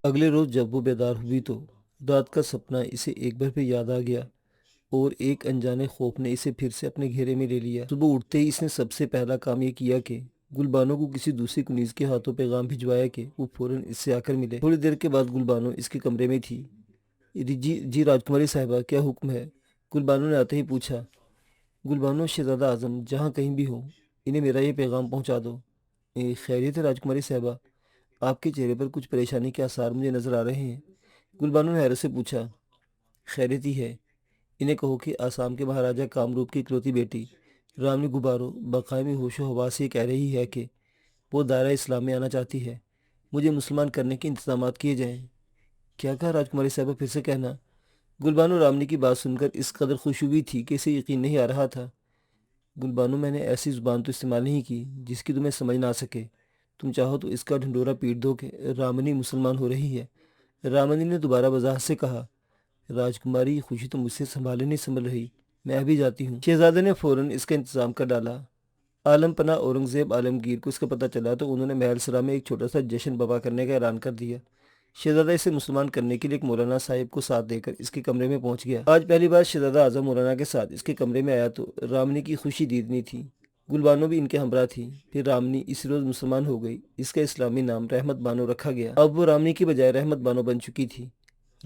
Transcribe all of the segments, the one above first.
اگلے روز جب وہ بیدار ہوئی تو رات کا سپنا اسے ایک بار پھر یاد آ گیا اور ایک انجانے خوف نے اسے پھر سے اپنے گھیرے میں لے لیا۔ صبح اٹھتے ہی اس نے سب سے پہلا کام یہ کیا کہ گلبانو کو کسی دوسری کنیز کے ہاتھوں پیغام بھجوایا کہ وہ فوراً اس سے آ کر ملے۔ تھوڑی دیر کے بعد گلبانو اس کے کمرے میں تھی۔ جی راجکماری صاحبہ، کیا حکم ہے؟ گلبانو نے آتے ہی پوچھا۔ گلبانو، شہزادہ اعظم جہاں کہیں بھی ہو انہیں میرا یہ پیغام پہنچا دو۔ خیریت ہے راجکماری صاحبہ؟ آپ کے چہرے پر کچھ پریشانی کے آثار مجھے نظر آ رہے ہیں۔ گلبانو نے حیرت سے پوچھا۔ خیریت ہی ہے، انہیں کہو کہ آسام کے مہاراجہ کامروپ کی اکلوتی بیٹی رامنی گبارو بقائمی ہوش و حواس سے کہہ رہی ہے کہ وہ دائرہ اسلام میں آنا چاہتی ہے۔ مجھے مسلمان کرنے کے انتظامات کیے جائیں۔ کیا کہا راجکماری صاحبہ؟ پھر سے کہنا۔ گلبانو رامنی کی بات سن کر اس قدر خوش ہوئی تھی کہ اسے یقین نہیں آ رہا تھا۔ گلبانو، میں نے ایسی زبان تو استعمال نہیں کی جس کی تمہیں سمجھ نہ آ سکے۔ تم چاہو تو اس کا ڈھنڈورا پیٹ دو کہ رامنی مسلمان ہو رہی ہے۔ رامنی نے دوبارہ وضاحت سے کہا۔ راجکماری، یہ خوشی تو مجھ سے سنبھالے نہیں سنبھل رہی، میں ابھی جاتی ہوں۔ شہزادے نے فوراً اس کا انتظام کر ڈالا۔ عالم پناہ اورنگزیب عالمگیر کو اس کا پتہ چلا تو انہوں نے محل سرا میں ایک چھوٹا سا جشن برپا کرنے کا اعلان کر دیا۔ شہزادہ اسے مسلمان کرنے کے لیے ایک مولانا صاحب کو ساتھ دے کر اس کے کمرے میں پہنچ گیا۔ آج پہلی بار شہزادہ اعظم مولانا کے ساتھ اس کے کمرے میں آیا تو رامنی کی خوشی دیدنی تھی۔ گلبانو بھی ان کے ہمراہ تھی۔ پھر رامنی اس روز مسلمان ہو گئی۔ اس کا اسلامی نام رحمت بانو رکھا گیا۔ اب وہ رامنی کی بجائے رحمت بانو بن چکی تھی۔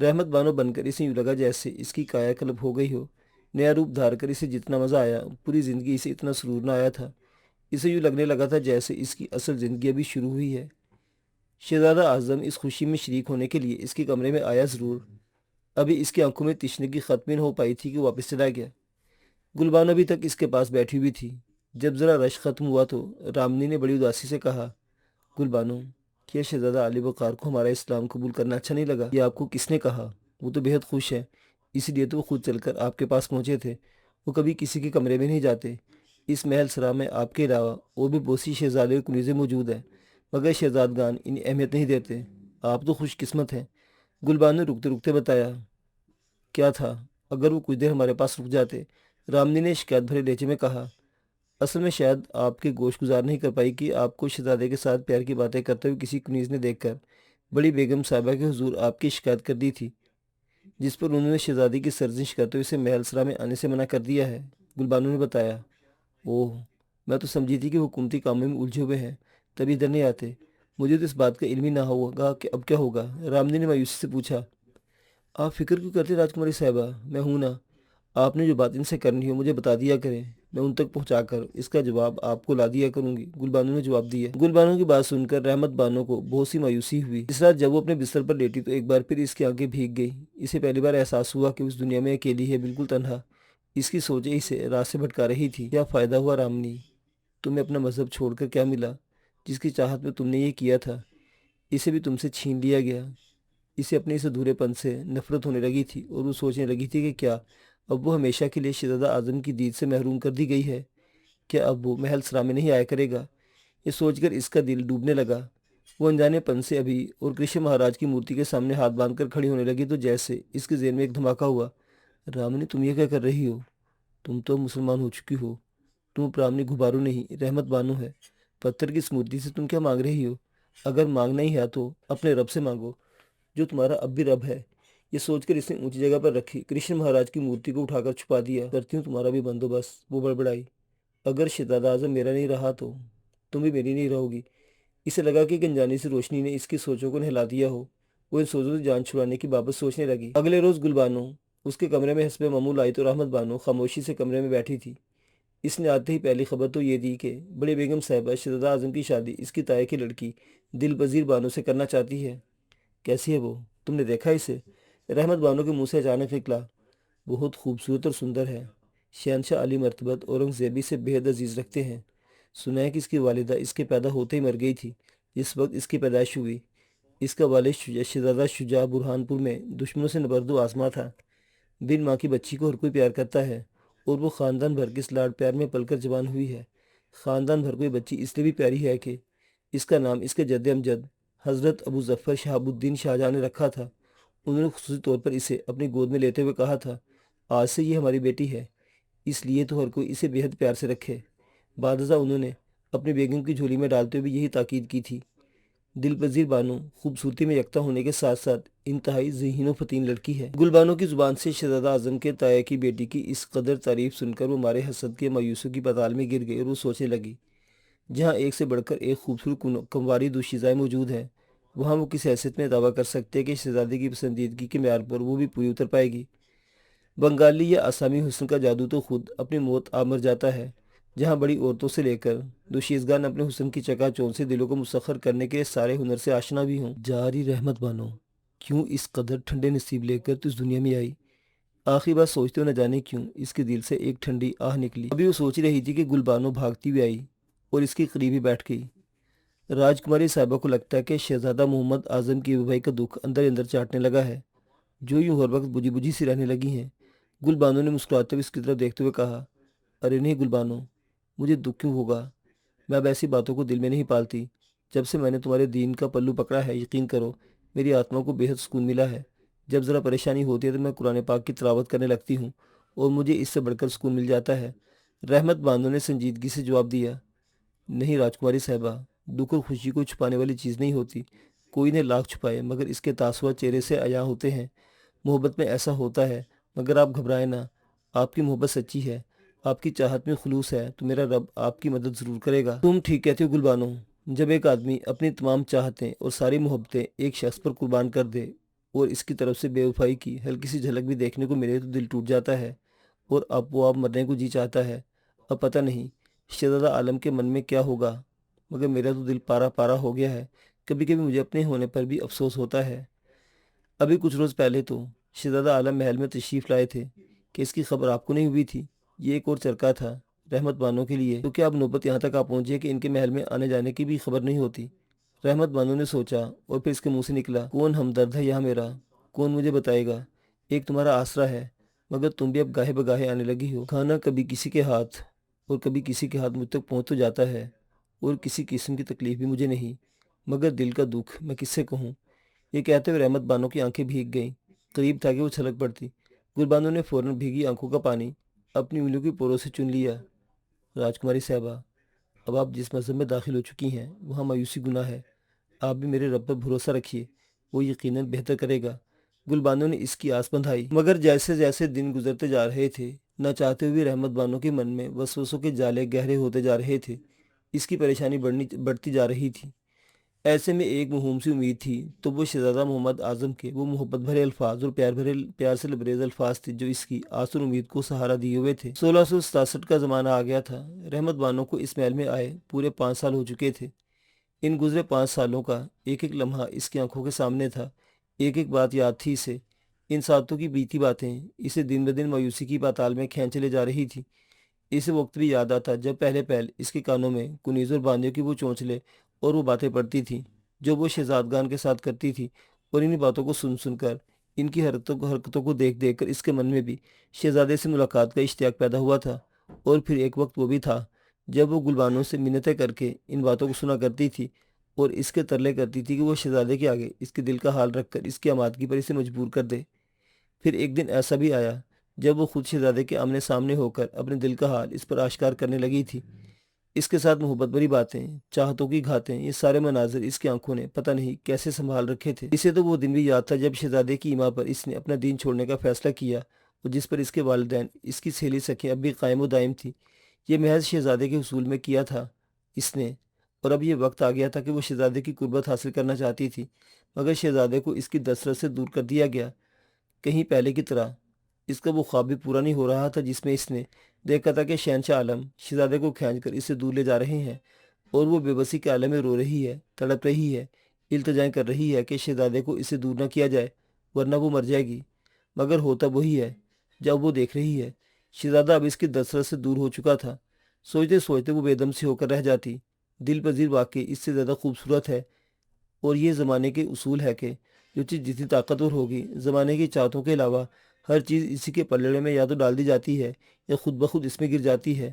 رحمت بانو بن کر اسے یوں لگا جیسے اس کی کایا کلپ ہو گئی ہو۔ نیا روپ دھار کر اسے جتنا مزہ آیا، پوری زندگی اسے اتنا سرور نہ آیا تھا۔ اسے یوں لگنے لگا تھا جیسے اس کی اصل زندگی ابھی شروع ہوئی ہے۔ شہزادہ اعظم اس خوشی میں شریک ہونے کے لیے اس کے کمرے میں آیا ضرور۔ ابھی اس کی آنکھوں میں تشنگی ختم نہ ہو پائی تھی کہ وہ واپس چلا گیا۔ گلبانو ابھی تک اس کے پاس بیٹھی ہوئی تھی۔ جب ذرا رش ختم ہوا تو رامنی نے بڑی اداسی سے کہا۔ گلبانو، کیا شہزادہ علی وقار کو ہمارا اسلام قبول کرنا اچھا نہیں لگا؟ یہ آپ کو کس نے کہا؟ وہ تو بہت خوش ہے، اس لیے تو وہ خود چل کر آپ کے پاس پہنچے تھے۔ وہ کبھی کسی کے کمرے میں نہیں جاتے۔ اس محل سرا میں آپ کے علاوہ اور بھی بہت سی شہزادے اور کنیزیں موجود ہیں، مگر شہزادگان انہیں اہمیت نہیں دیتے۔ آپ تو خوش قسمت ہیں۔ گلبانو نے رکتے رکتے بتایا۔ کیا تھا اگر وہ کچھ دیر ہمارے پاس رک جاتے؟ رامنی نے شکایت بھرے لہجے میں کہا۔ اصل میں شاید آپ کے گوش گزار نہیں کر پائی کہ آپ کو شہزادے کے ساتھ پیار کی باتیں کرتے ہوئے کسی کنیز نے دیکھ کر بڑی بیگم صاحبہ کے حضور آپ کی شکایت کر دی تھی، جس پر انہوں نے شہزادی کی سرزنش کرتے ہوئے اسے محل سرا میں آنے سے منع کر دیا ہے۔ گلبانو نے بتایا۔ اوہ، میں تو سمجھی تھی کہ وہ حکومتی کاموں میں الجھے ہوئے ہیں، تبھی ادھر نہیں آتے۔ مجھے تو اس بات کا علم ہی نہ ہوگا کہ اب کیا ہوگا۔ رامنی نے مایوسی سے پوچھا۔ آپ فکر کیوں کرتے راجکماری صاحبہ؟ میں ہوں نا۔ آپ نے جو بات ان سے کرنی ہو مجھے بتا دیا کریں، میں ان تک پہنچا کر اس کا جواب آپ کو لا دیا کروں گی۔ گلبانو نے جواب دیا۔ گلبانو کی بات سن کر رحمت بانو کو بہت سی مایوسی ہوئی۔ اس رات جب وہ اپنے بستر پر لیٹی تو ایک بار پھر اس کی آنکھیں بھیگ گئی۔ اسے پہلی بار احساس ہوا کہ اس دنیا میں اکیلی ہے، بالکل تنہا۔ اس کی سوچیں اسے راہ سے بھٹکا رہی تھی۔ کیا فائدہ ہوا رامنی؟ تمہیں اپنا مذہب چھوڑ کر کیا ملا؟ جس کی چاہت میں تم نے یہ کیا تھا، اسے بھی تم سے چھین لیا گیا۔ اسے اپنے اس ادھورے پن سے نفرت ہونے لگی تھی اور وہ سوچنے لگی تھی کہ کیا اب وہ ہمیشہ کے لیے شہزادہ اعظم کی دید سے محروم کر دی گئی ہے؟ کیا اب وہ محل سرا میں نہیں آیا کرے گا؟ یہ سوچ کر اس کا دل ڈوبنے لگا۔ وہ انجانے پن سے ابھی اور کرشن مہاراج کی مورتی کے سامنے ہاتھ باندھ کر کھڑی ہونے لگی تو جیسے اس کے ذہن میں ایک دھماکہ ہوا۔ رامنی، تم یہ کیا کر رہی ہو؟ تم تو مسلمان ہو چکی ہو۔ تم رامنی گبارو نہیں، رحمت بانو ہے۔ پتھر کی اس مورتی سے تم کیا مانگ رہی ہو؟ اگر مانگنا ہی ہے تو اپنے رب سے مانگو، جو تمہارا اب بھی رب ہے۔ یہ سوچ کر اس نے اونچی جگہ پر رکھی کرشن مہاراج کی مورتی کو اٹھا کر چھپا دیا۔ کرتی ہوں تمہارا بھی بندوبست، وہ بڑبڑائی۔ اگر شہزادہ اعظم میرا نہیں رہا تو تم بھی میری نہیں رہو گی۔ اسے لگا کہ ایک انجانی سی روشنی نے اس کی سوچوں کو نہلا دیا ہو۔ وہ ان سوچوں سے جان چھڑانے کی بابت سوچنے لگی۔ اگلے روز گلبانو اس کے کمرے میں حسب معمول آئی تو رحمت بانو خاموشی سے کمرے میں بیٹھی تھی۔ اس نے آتے ہی پہلی خبر تو یہ دی کہ بڑی بیگم صاحبہ شہزادہ اعظم کی شادی اس کی تائے کی لڑکی دل پذیر بانو سے کرنا چاہتی ہے۔ کیسی ہے وہ؟ تم نے دیکھا اسے؟ رحمت بانو کے منہ سے اچانک نکلا۔ بہت خوبصورت اور سندر ہے۔ شہنشاہ علی مرتبت اورنگزیب سے بہت عزیز رکھتے ہیں۔ سنا ہے کہ اس کی والدہ اس کے پیدا ہوتے ہی مر گئی تھی جس وقت اس کی پیدائش ہوئی۔ اس کا والد شہزادہ شجاع برہان پور میں دشمنوں سے نبرد و آزما تھا۔ بن ماں کی بچی کو ہر کوئی پیار کرتا ہے اور وہ خاندان بھر کے اس لاڈ پیار میں پل کر جوان ہوئی ہے۔ خاندان بھر کو یہ بچی اس لیے بھی پیاری ہے کہ اس کا نام اس کے جد امجد حضرت ابو ظفر شہاب الدین شاہجہاں نے رکھا تھا۔ انہوں نے خصوصی طور پر اسے اپنی گود میں لیتے ہوئے کہا تھا، آج سے یہ ہماری بیٹی ہے، اس لیے تو ہر کوئی اسے بہت پیار سے رکھے۔ بعد ازاں انہوں نے اپنی بیگم کی جھولی میں ڈالتے ہوئے یہی تاکید کی تھی۔ دل پذیر بانو خوبصورتی میں یکتا ہونے کے ساتھ ساتھ انتہائی ذہین و فتین لڑکی ہے۔ گلبانو کی زبان سے شہزادہ اعظم کے تایا کی بیٹی کی اس قدر تعریف سن کر وہ مارے حسد کے مایوسیوں کی پتال میں گر گئی اور وہ سوچنے لگی، جہاں ایک سے بڑھ کر ایک خوبصورت کنواری دوشیزائیں موجود ہیں، وہاں وہ کس حیثیت میں دعویٰ کر سکتے ہیں کہ شہزادی کی پسندیدگی کے معیار پر وہ بھی پوری اتر پائے گی۔ بنگالی یا آسامی حسن کا جادو تو خود اپنی موت آمر جاتا ہے، جہاں بڑی عورتوں سے لے کر دوشیزگان اپنے حسن کی چکا چوند سے دلوں کو مسخر کرنے کے سارے ہنر سے آشنا بھی ہوں۔ جاری رحمت بانو، کیوں اس قدر ٹھنڈے نصیب لے کر تو اس دنیا میں آئی؟ آخری بات سوچتے ہو نہ جانے کیوں اس کے دل سے ایک ٹھنڈی آہ نکلی۔ ابھی وہ سوچ رہی تھی کہ گلبانو بھاگتی ہوئی آئی اور اس کے قریب ہی بیٹھ گئی۔ راجکماری صاحبہ کو لگتا ہے کہ شہزادہ محمد اعظم کی بے بھائی کا دکھ اندر اندر چاٹنے لگا ہے، جو یوں ہر وقت بجھی بجھی سی رہنے لگی ہیں۔ گلبانو نے مسکراتے ہوئے اس کی طرف دیکھتے ہوئے کہا، ارے نہیں گلبانو، مجھے دکھ کیوں ہوگا؟ میں اب ایسی باتوں کو دل میں نہیں پالتی۔ جب سے میں نے تمہارے دین کا پلو پکڑا ہے، یقین کرو میری آتما کو بے حد سکون ملا ہے۔ جب ذرا پریشانی ہوتی ہے تو میں قرآن پاک کی تلاوت کرنے لگتی ہوں اور مجھے اس سے بڑھ کر سکون مل جاتا ہے۔ رحمت بانو نے سنجیدگی سے جواب دیا، نہیں راجکماری صاحبہ، دکھ اور خوشی کو چھپانے والی چیز نہیں ہوتی، کوئی نے لاکھ چھپائے مگر اس کے تاثرات چہرے سے عیاں ہوتے ہیں۔ محبت میں ایسا ہوتا ہے، مگر آپ گھبرائیں نہ، آپ کی محبت سچی ہے، آپ کی چاہت میں خلوص ہے تو میرا رب آپ کی مدد ضرور کرے گا۔ تم ٹھیک کہتے ہو گلبانو، جب ایک آدمی اپنی تمام چاہتیں اور ساری محبتیں ایک شخص پر قربان کر دے اور اس کی طرف سے بے وفائی کی ہلکی سی جھلک بھی دیکھنے کو ملے تو دل ٹوٹ جاتا ہے اور اب وہ آپ مرنے کو جی چاہتا ہے۔ اب پتہ نہیں شہزادہ عالم کے من میں کیا ہوگا، مگر میرا تو دل پارا پارا ہو گیا ہے۔ کبھی کبھی مجھے اپنے ہونے پر بھی افسوس ہوتا ہے۔ ابھی کچھ روز پہلے تو شہزادہ عالم محل میں تشریف لائے تھے کہ اس کی خبر آپ کو نہیں ہوئی تھی؟ یہ ایک اور چرکا تھا رحمت بانو کے لیے، تو کیا اب نوبت یہاں تک آ پہنچی ہے کہ ان کے محل میں آنے جانے کی بھی خبر نہیں ہوتی؟ رحمت بانو نے سوچا اور پھر اس کے منہ سے نکلا، کون ہمدرد ہے یہاں میرا؟ کون مجھے بتائے گا؟ ایک تمہارا آسرا ہے، مگر تم بھی اب گاہے بگاہے آنے لگی ہو۔ کھانا کبھی کسی کے ہاتھ اور کبھی کسی کے ہاتھ مجھ تک پہنچ تو جاتا ہے، اور کسی قسم کی تکلیف بھی مجھے نہیں، مگر دل کا دکھ میں کس سے کہوں؟ یہ کہتے ہوئے رحمت بانو کی آنکھیں بھیگ گئیں، قریب تھا کہ وہ چھلک پڑتی۔ گلبانو نے فوراً بھیگی آنکھوں کا پانی اپنی انگلیوں کی پوروں سے چن لیا۔ راجکماری صاحبہ، اب آپ جس مذہب میں داخل ہو چکی ہیں وہاں مایوسی گناہ ہے، آپ بھی میرے رب پر بھروسہ رکھیے، وہ یقیناً بہتر کرے گا۔ گلبانو نے اس کی آس بندھائی، مگر جیسے جیسے دن گزرتے جا رہے تھے، نہ چاہتے ہوئے رحمت بانو کے من میں وسوسوں کے جالے گہرے ہوتے جا رہے تھے، اس کی پریشانی بڑھتی جا رہی تھی۔ ایسے میں ایک موہوم سی امید تھی تو وہ شہزادہ محمد اعظم کے وہ محبت بھرے الفاظ اور پیار سے لبریز الفاظ تھے جو اس کی آس اور امید کو سہارا دیے ہوئے تھے۔ 1667 کا زمانہ آ گیا تھا۔ رحمت بانو کو اس محل میں آئے پورے 5 سال ہو چکے تھے۔ ان گزرے 5 سالوں کا ایک ایک لمحہ اس کی آنکھوں کے سامنے تھا، ایک ایک بات یاد تھی اسے۔ ان ساتوں کی بیتی باتیں اسے دن بدن مایوسی کی پاتال میں کھینچے لے جا رہی تھی۔ اسے وقت بھی یاد آتا جب پہلے پہل اس کے کانوں میں کنیز اور باندیوں کی وہ چونچلے اور وہ باتیں پڑتی تھیں جو وہ شہزادگان کے ساتھ کرتی تھی، اور انہی باتوں کو سن سن کر، ان کی حرکتوں کو دیکھ دیکھ کر اس کے من میں بھی شہزادے سے ملاقات کا اشتیاق پیدا ہوا تھا۔ اور پھر ایک وقت وہ بھی تھا جب وہ گلبانو سے منتیں کر کے ان باتوں کو سنا کرتی تھی اور اس کے ترلے کرتی تھی کہ وہ شہزادے کے آگے اس کے دل کا حال رکھ کر اس کی آمادگی پر اسے مجبور کر دے۔ پھر ایک دن ایسا بھی آیا جب وہ خود شہزادے کے آمنے سامنے ہو کر اپنے دل کا حال اس پر آشکار کرنے لگی تھی۔ اس کے ساتھ محبت بھری باتیں، چاہتوں کی گھاتیں، یہ سارے مناظر اس کی آنکھوں نے پتہ نہیں کیسے سنبھال رکھے تھے۔ اسے تو وہ دن بھی یاد تھا جب شہزادے کی ایما پر اس نے اپنا دین چھوڑنے کا فیصلہ کیا اور جس پر اس کے والدین، اس کی سہیلی سکھیں اب بھی قائم و دائم تھی۔ یہ محض شہزادے کے حصول میں کیا تھا اس نے، اور اب یہ وقت آ گیا تھا کہ وہ شہزادے کی قربت حاصل کرنا چاہتی تھی، مگر شہزادے کو اس کی دسترس سے دور کر دیا گیا۔ کہیں پہلے کی طرح اس کا وہ خواب بھی پورا نہیں ہو رہا تھا جس میں اس نے دیکھا تھا کہ شہنشاہ عالم شہزادے کو کھینچ کر اس سے دور لے جا رہے ہیں، اور وہ بے بسی کے عالم میں رو رہی ہے، تڑپ رہی ہے، التجائیں کر رہی ہے کہ شہزادے کو اس سے دور نہ کیا جائے ورنہ وہ مر جائے گی۔ مگر ہوتا وہی ہے جب وہ دیکھ رہی ہے شہزادہ اب اس کی دسترس سے دور ہو چکا تھا۔ سوچتے سوچتے وہ بے دم سی ہو کر رہ جاتی۔ دل پذیر واقعی اس سے زیادہ خوبصورت ہے، اور یہ زمانے کے اصول ہے کہ جو چیز جتنی طاقتور ہوگی، زمانے کی چاہتوں کے علاوہ ہر چیز اسی کے پلڑے میں یا تو ڈال دی جاتی ہے یا خود بخود اس میں گر جاتی ہے۔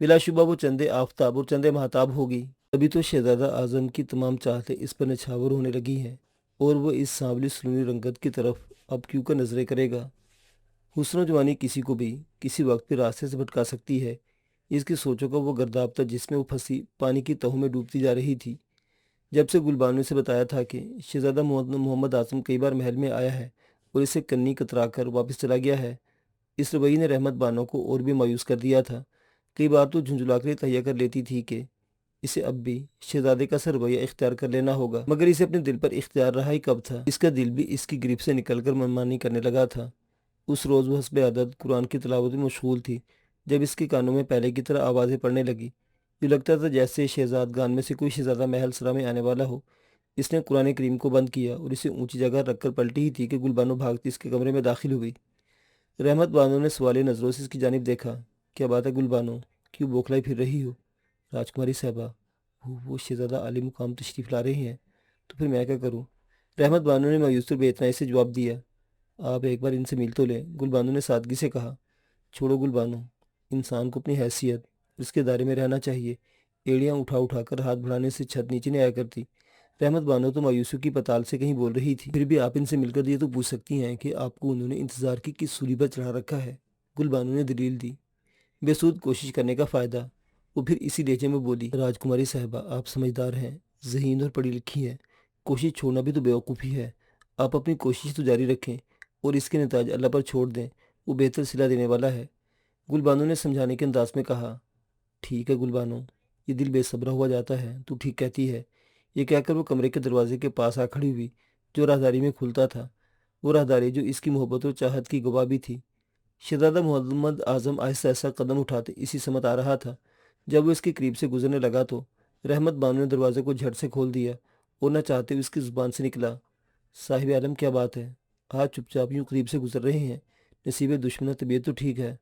بلا شبہ وہ چندے آفتاب اور چندے مہتاب ہوگی۔ تبھی تو شہزادہ اعظم کی تمام چاہتیں اس پر نچھاور ہونے لگی ہیں، اور وہ اس سانولی سلونی رنگت کی طرف اب کیوں کر نظریں کرے گا؟ حسن و جوانی کسی کو بھی کسی وقت پہ راستے سے بھٹکا سکتی ہے۔ اس کی سوچوں کا وہ گرداب تھا جس میں وہ پھنسی پانی کی تہوں میں ڈوبتی جا رہی تھی۔ جب سے گلبانو نے اسے بتایا تھا کہ شہزادہ محمد اعظم کئی بار محل میں آیا ہے اور اسے کنی کترا کر واپس چلا گیا ہے، اس رویے نے رحمت بانو کو اور بھی مایوس کر دیا تھا۔ کئی بار تو جھنجھلا کر تہیہ کر لیتی تھی کہ اسے اب بھی شہزادے کا سا رویہ اختیار کر لینا ہوگا، مگر اسے اپنے دل پر اختیار رہا ہی کب تھا۔ اس کا دل بھی اس کی گریپ سے نکل کر منمانی کرنے لگا تھا۔ اس روز وہ حسب عادت قرآن کی تلاوت میں مشغول تھی جب اس کے کانوں میں پہلے کی طرح آوازیں پڑنے لگی۔ جو لگتا تھا جیسے شہزادگان میں سے کوئی شہزادہ محل سرا میں آنے والا ہو۔ اس نے قرآن کریم کو بند کیا اور اسے اونچی جگہ رکھ کر پلٹی ہی تھی کہ گلبانو بھاگتی اس کے کمرے میں داخل ہوئی۔ رحمت بانو نے سوالی نظروں سے اس کی جانب دیکھا۔ کیا بات ہے گلبانو، کیوں بوکھلائی پھر رہی ہو؟ راجکماری صاحبہ، وہ شہزادہ عالی مقام تشریف لا رہے ہیں، تو پھر میں کیا کروں؟ رحمت بانو نے مایوس اور بے اتنائی سے جواب دیا۔ آپ ایک بار ان سے مل تو لیں، گلبانو نے سادگی سے کہا۔ چھوڑو گلبانو، انسان کو اپنی حیثیت اور اس کے دائرے میں رہنا چاہیے۔ ایڑیاں اٹھا اٹھا کر ہاتھ بڑھانے سے چھت نیچے نہیں آیا کرتی۔ رحمت بانو تو مایوسی کی پتال سے کہیں بول رہی تھی۔ پھر بھی آپ ان سے مل کر یہ تو پوچھ سکتی ہیں کہ آپ کو انہوں نے انتظار کی کس سولی پر چڑھا رکھا ہے؟ گلبانو نے دلیل دی۔ بے سود کوشش کرنے کا فائدہ۔ وہ پھر اسی لہجے میں بولی۔ راجکماری صاحبہ، آپ سمجھدار ہیں، ذہین اور پڑھی لکھی ہیں، کوشش چھوڑنا بھی تو بیوقوفی ہے۔ آپ اپنی کوشش تو جاری رکھیں اور اس کے نتائج اللہ پر چھوڑ دیں، وہ بہتر صلہ دینے والا ہے۔ گلبانو نے سمجھانے کے انداز میں کہا۔ ٹھیک ہے گلبانو، یہ دل بے صبرا ہوا جاتا ہے، تو ٹھیک کہتی ہے۔ یہ کہہ کر وہ کمرے کے دروازے کے پاس آ کھڑی ہوئی جو راہداری میں کھلتا تھا، وہ راہداری جو اس کی محبت اور چاہت کی گواہ بھی تھی۔ شہزادہ محمد اعظم آہستہ آہستہ قدم اٹھاتے اسی سمت آ رہا تھا۔ جب وہ اس کے قریب سے گزرنے لگا تو رحمت بانو نے دروازے کو جھٹ سے کھول دیا اور نہ چاہتے ہوئے اس کی زبان سے نکلا۔ صاحب عالم، کیا بات ہے؟ آج چپ چاپ یوں قریب سے گزر رہے ہیں؟ نصیب دشمنہ، طبیعت تو ٹھیک ہے؟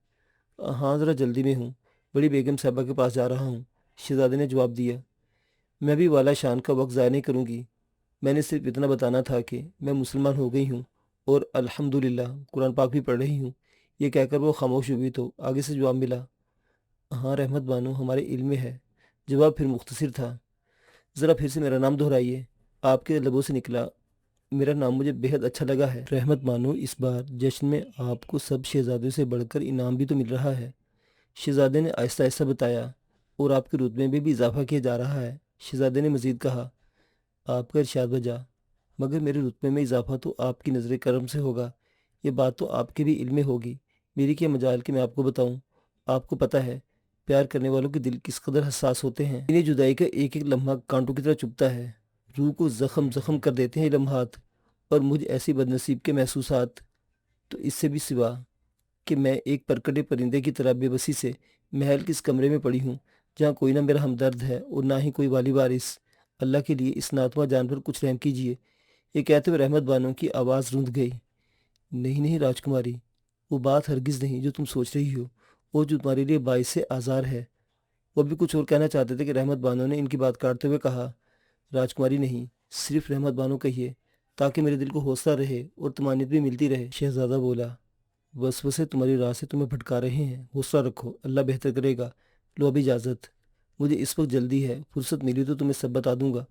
ہاں، ذرا جلدی میں ہوں، بڑی بیگم صاحبہ کے پاس جا رہا ہوں، شہزادے نے جواب دیا۔ میں بھی والا شان کا وقت ضائع نہیں کروں گی، میں نے صرف اتنا بتانا تھا کہ میں مسلمان ہو گئی ہوں اور الحمدللہ قرآن پاک بھی پڑھ رہی ہوں۔ یہ کہہ کر وہ خاموش ہوئی تو آگے سے جواب ملا۔ ہاں رحمت بانو، ہمارے علم میں ہے۔ جواب پھر مختصر تھا۔ ذرا پھر سے میرا نام دہرائیے۔ آپ کے لبوں سے نکلا۔ میرا نام مجھے بہت اچھا لگا ہے۔ رحمت بانو، اس بار جشن میں آپ کو سب شہزادوں سے بڑھ کر انعام بھی تو مل رہا ہے، شہزادے نے آہستہ آہستہ بتایا، اور آپ کے رتبے میں بھی اضافہ کیا جا رہا ہے۔ شہزادے نے مزید کہا۔ آپ کا ارشاد بجا، مگر میرے رتبے میں اضافہ تو آپ کی نظر کرم سے ہوگا، یہ بات تو آپ کے بھی علم میں ہوگی، میری کیا مجال کہ میں آپ کو بتاؤں۔ آپ کو پتہ ہے پیار کرنے والوں کے دل کس قدر حساس ہوتے ہیں۔ انہیں جدائی کا ایک ایک لمحہ کانٹوں کی طرح چبھتا ہے، روح کو زخم زخم کر دیتے ہیں یہ لمحات، اور مجھ ایسی بدنصیب کے محسوسات تو اس سے بھی سوا کہ میں ایک پرکٹے پرندے کی طرح بے بسی سے محل کے اس کمرے میں پڑی ہوں جہاں کوئی نہ میرا ہمدرد ہے اور نہ ہی کوئی والی وارث۔ اللہ کے لیے اس ناتواں جان پر کچھ رحم کیجیے۔ یہ کہتے ہوئے رحمت بانو کی آواز رند گئی۔ نہیں نہیں راجکماری، وہ بات ہرگز نہیں جو تم سوچ رہی ہو، وہ جو تمہارے لیے باعث آزار ہے۔ وہ بھی کچھ اور کہنا چاہتے تھے کہ رحمت بانو نے ان کی بات کاٹتے ہوئے کہا۔ راجکماری نہیں، صرف رحمت بانو کہیے، تاکہ میرے دل کو حوصلہ رہے اور طمانینت بھی ملتی رہے۔ شہزادہ بولا۔ وسوسے تمہاری راہ سے تمہیں بھٹکا رہے ہیں، حوصلہ رکھو، اللہ بہتر کرے گا۔ لو اب اجازت، مجھے اس وقت جلدی ہے، فرصت ملی تو تمہیں سب بتا دوں گا۔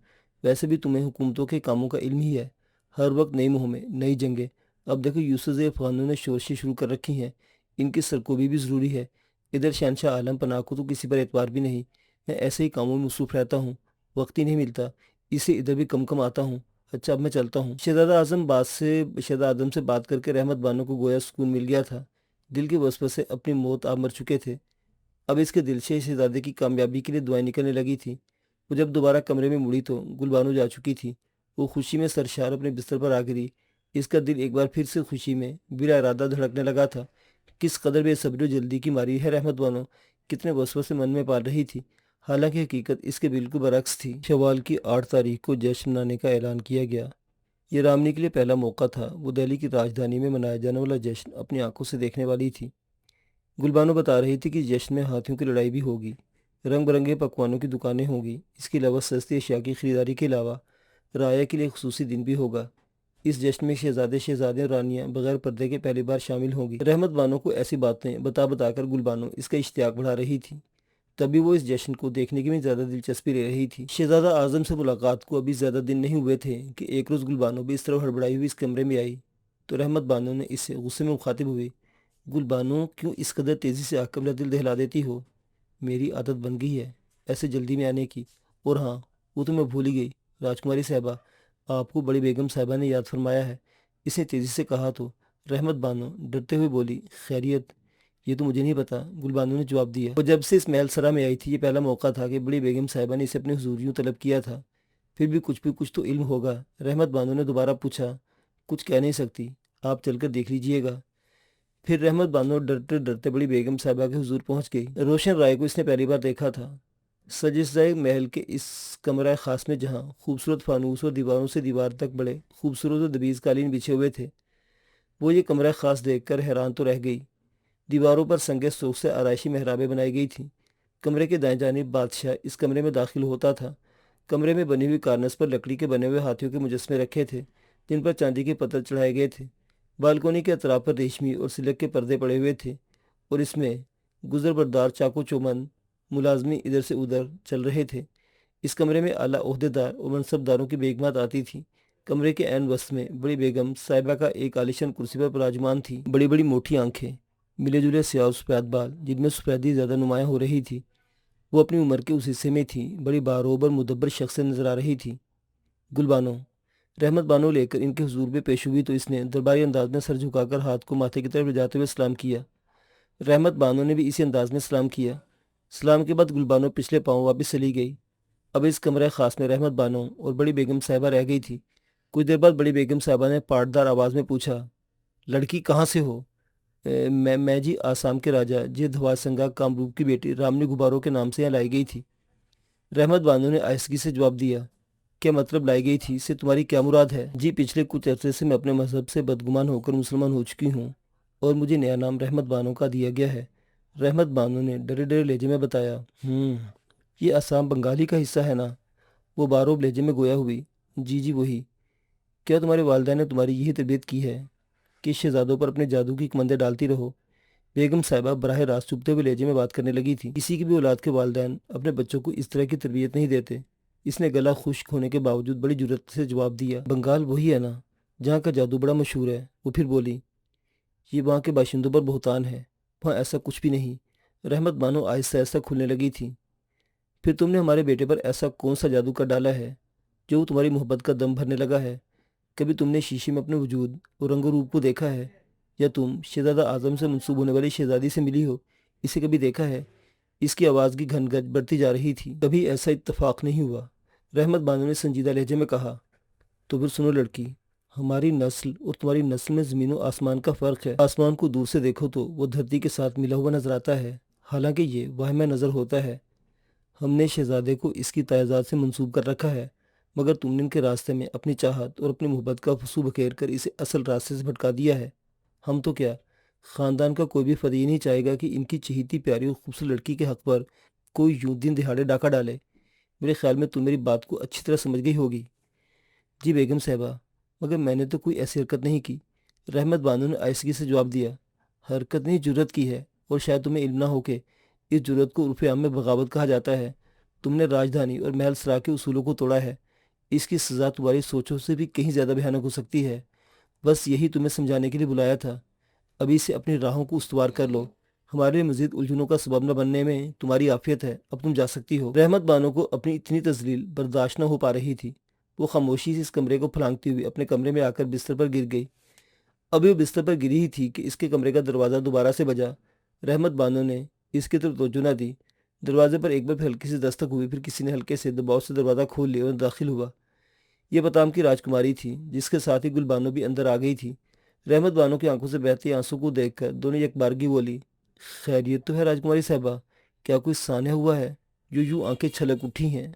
ویسے بھی تمہیں حکومتوں کے کاموں کا علم ہی ہے، ہر وقت نئی مہمیں، نئی جنگیں۔ اب دیکھو یوسف افغانوں نے شورشیں شروع کر رکھی ہیں، ان کی سرکوبی بھی ضروری ہے۔ ادھر شہنشاہ عالم پناہ کو تو کسی پر اعتبار بھی نہیں، میں ایسے ہی کاموں میں مصروف رہتا ہوں، وقت ہی نہیں ملتا، اسے ادھر بھی کم کم آتا ہوں۔ اچھا اب میں چلتا ہوں۔ شہزادہ اعظم سے بات کر کے رحمت بانو کو گویا سکون مل گیا تھا۔ دل کے وسوسے اپنی موت آپ مر چکے تھے، اب اس کے دل سے شہزادے کی کامیابی کے لیے دعائیں نکلنے لگی تھیں۔ وہ جب دوبارہ کمرے میں مڑی تو گلبانو جا چکی تھی۔ وہ خوشی میں سرشار اپنے بستر پر آ گری۔ اس کا دل ایک بار پھر سے خوشی میں بلا ارادہ دھڑکنے لگا تھا۔ کس قدر بے صبری و جلدی کی ماری ہے رحمت بانو، کتنے وسوسے من میں پال رہی تھی، حالانکہ حقیقت اس کے بالکل برعکس تھی۔ شوال کی 8 تاریخ کو جشن منانے کا اعلان کیا گیا۔ یہ رامنی کے لیے پہلا موقع تھا، وہ دہلی کی راجدھانی میں منایا جانے والا جشن اپنی آنکھوں سے دیکھنے والی تھی۔ گلبانو بتا رہی تھی کہ جشن میں ہاتھیوں کی لڑائی بھی ہوگی، رنگ برنگے پکوانوں کی دکانیں ہوں گی، اس کے علاوہ سستی اشیاء کی خریداری کے علاوہ رعایا کے لیے خصوصی دن بھی ہوگا۔ اس جشن میں شہزادے اور رانیاں بغیر پردے کے پہلی بار شامل ہوں گی۔ رحمت بانو کو ایسی باتیں بتا بتا کر گلبانو اس کا اشتیاق بڑھا رہی تھی، تبھی وہ اس جشن کو دیکھنے کی بھی زیادہ دلچسپی لے رہی تھی۔ شہزادہ اعظم سے ملاقات کو ابھی زیادہ دن نہیں ہوئے تھے کہ ایک روز گلبانو بھی اس طرح ہڑبڑائی ہوئی اس کمرے میں آئی تو رحمت بانو نے اس سے غصے میں مخاطب ہوئی۔ گلبانو، کیوں اس قدر تیزی سے آ کر میرا دل دہلا دیتی ہو؟ میری عادت بن گئی ہے ایسے جلدی میں آنے کی، اور ہاں وہ تو میں بھول ہی گئی، راجکماری صاحبہ، آپ کو بڑی بیگم صاحبہ نے یاد فرمایا ہے، اس نے تیزی سے کہا تو رحمت بانو ڈرتے ہوئے بولی، خیریت؟ یہ تو مجھے نہیں پتا، گل بانو نے جواب دیا۔ وہ جب سے اس محل سرا میں آئی تھی، یہ پہلا موقع تھا کہ بڑی بیگم صاحبہ نے اسے اپنے حضور یوں طلب کیا تھا۔ پھر بھی کچھ تو علم ہوگا۔ رحمت بانو نے دوبارہ پوچھا، کچھ کہہ نہیں سکتی، آپ چل کر دیکھ لیجئے گا۔ پھر رحمت بانو ڈرتے ڈرتے بڑی بیگم صاحبہ کے حضور پہنچ گئی۔ روشن رائے کو اس نے پہلی بار دیکھا تھا، سجزائے محل کے اس کمرہ خاص میں، جہاں خوبصورت فانوس اور دیواروں سے دیوار تک بڑے خوبصورت اور دبیز قالین بچھے ہوئے تھے۔ وہ یہ کمرہ خاص دیکھ کر حیران تو رہ گئی۔ دیواروں پر سنگ سرخ سے آرائشی محرابیں بنائی گئی تھیں۔ کمرے کے دائیں جانب بادشاہ اس کمرے میں داخل ہوتا تھا۔ کمرے میں بنی ہوئی کارنس پر لکڑی کے بنے ہوئے ہاتھیوں کے مجسمے رکھے تھے، جن پر چاندی کے پتل چڑھائے گئے تھے۔ بالکونی کے اطراف پر ریشمی اور سلک کے پردے پڑے ہوئے تھے، اور اس میں گزر بردار چاقو چوبند ملازمی ادھر سے ادھر چل رہے تھے۔ اس کمرے میں اعلیٰ عہدیدار اور منصبداروں کی بیگمات آتی تھیں۔ کمرے کے عین وسط میں بڑی بیگم صاحبہ کا ایک عالیشان کرسی پر براجمان تھی۔ بڑی بڑی موٹی آنکھیں، ملے جلے سیاہ اور سفید بال جن میں سفیدی زیادہ نمایاں ہو رہی تھی۔ وہ اپنی عمر کے اس حصے میں تھی، بڑی باروب اور مدبر شخص نظر آ رہی تھی۔ گل بانو، رحمت بانو لے کر ان کے حضور میں پیش ہوئی تو اس نے درباری انداز میں سر جھکا کر ہاتھ کو ماتھے کی طرف لے جاتے ہوئے سلام کیا۔ رحمت بانو نے بھی اسی انداز میں سلام کیا۔ سلام کے بعد گل بانو پچھلے پاؤں واپس چلی گئی۔ اب اس کمرہ خاص میں رحمت بانو اور بڑی بیگم صاحبہ رہ گئی تھی۔ کچھ دیر بعد بڑی بیگم صاحبہ نے پاٹدار آواز میں پوچھا، لڑکی کہاں سے ہو؟ میں جی آسام کے راجہ جے دھوا سنگا کامروپ کی بیٹی رامنی گبارو کے نام سے یہاں لائی گئی تھی۔ رحمت بانو نے آہستگی سے جواب دیا، کیا مطلب لائی گئی تھی سے تمہاری کیا مراد ہے؟ جی پچھلے کچھ عرصے سے میں اپنے مذہب سے بدگمان ہو کر مسلمان ہو چکی ہوں، اور مجھے نیا نام رحمت بانو کا دیا گیا ہے۔ رحمت بانو نے ڈرے ڈرے لہجے میں بتایا۔ یہ آسام بنگالی کا حصہ ہے نا؟ وہ باروب لہجے میں گویا ہوئی۔ جی وہی۔ کیا تمہارے والدین نے تمہاری یہی تربیت کی ہے کہ شہزادوں پر اپنے جادو کی کمندیں ڈالتی رہو؟ بیگم صاحبہ براہ راست چبھتے ہوئے لہجے میں بات کرنے لگی تھی۔ کسی کی بھی اولاد کے والدین اپنے بچوں کو اس طرح کی تربیت نہیں دیتے۔ اس نے گلا خشک ہونے کے باوجود بڑی جرات سے جواب دیا، بنگال وہی ہے نا جہاں کا جادو بڑا مشہور ہے؟ وہ پھر بولی، یہ وہاں کے باشندوں پر بہتان ہے، وہاں ایسا کچھ بھی نہیں۔ رحمت بانو آہستہ آہستہ کھلنے لگی تھی۔ پھر تم نے ہمارے بیٹے پر ایسا کون سا جادو کر ڈالا ہے جو وہ تمہاری محبت کا دم بھرنے لگا ہے؟ کبھی تم نے شیشے میں اپنے وجود اور رنگ و روپ کو دیکھا ہے؟ یا تم شہزادہ اعظم سے منسوب ہونے والی شہزادی سے ملی ہو، اسے کبھی دیکھا ہے؟ اس کی آواز کی گھن گج بڑھتی جا رہی تھی۔ کبھی ایسا اتفاق نہیں ہوا، رحمت بانو نے سنجیدہ لہجے میں کہا۔ تو پھر سنو لڑکی، ہماری نسل اور تمہاری نسل میں زمین و آسمان کا فرق ہے۔ آسمان کو دور سے دیکھو تو وہ دھرتی کے ساتھ ملا ہوا نظر آتا ہے، حالانکہ یہ وہمِ نظر ہوتا ہے۔ ہم نے شہزادے کو اس کی تائزات سے منسوب کر رکھا ہے، مگر تم نے ان کے راستے میں اپنی چاہت اور اپنی محبت کا فسو بکھیر کر اسے اصل راستے سے بھٹکا دیا ہے۔ ہم تو کیا، خاندان کا کوئی بھی فرد یہ نہیں چاہے گا کہ ان کی چہیتی پیاری اور خوبصورت لڑکی کے حق پر کوئی یوں دن دہاڑے ڈاکہ ڈالے۔ میرے خیال میں تم میری بات کو اچھی طرح سمجھ گئی ہوگی۔ جی بیگم صاحبہ، مگر میں نے تو کوئی ایسی حرکت نہیں کی، رحمت بانو نے آہستگی سے جواب دیا۔ حرکت نہیں، جرت کی ہے، اور شاید تمہیں علم نہ ہو کہ اس جرت کو عرف عام میں بغاوت کہا جاتا ہے۔ تم نے راجدھانی اور محل سرا کے اصولوں کو توڑا ہے۔ اس کی سزا تمہاری سوچوں سے بھی کہیں زیادہ بھیانک ہو سکتی ہے۔ بس یہی تمہیں سمجھانے کے لیے بلایا تھا۔ ابھی سے اپنی راہوں کو استوار کر لو، ہمارے لیے مزید الجھنوں کا سبب نہ بننے میں تمہاری عافیت ہے۔ اب تم جا سکتی ہو۔ رحمت بانو کو اپنی اتنی تذلیل برداشت نہ ہو پا رہی تھی۔ وہ خاموشی سے اس کمرے کو پھلانگتی ہوئی اپنے کمرے میں آ کر بستر پر گر گئی۔ ابھی وہ بستر پر گری ہی تھی کہ اس کے کمرے کا دروازہ دوبارہ سے بجا۔ رحمت بانو نے اس کی طرف توجہ نہ دی۔ دروازے پر ایک بار پھر ہلکی سی دستک ہوئی، پھر کسی نے ہلکے سے دباؤ سے دروازہ کھول لیا اور داخل ہوا۔ یہ بتام کی راجکماری تھی، جس کے ساتھ ہی گل بانو بھی اندر آ گئی تھی۔ رحمت بانو کی آنکھوں سے بہتے آنسوں کو دیکھ کر دونوں یک بارگی بولی، خیریت تو ہے راجکماری صاحبہ؟ کیا کوئی سانحہ ہوا ہے جو یوں آنکھیں چھلک اٹھی ہیں؟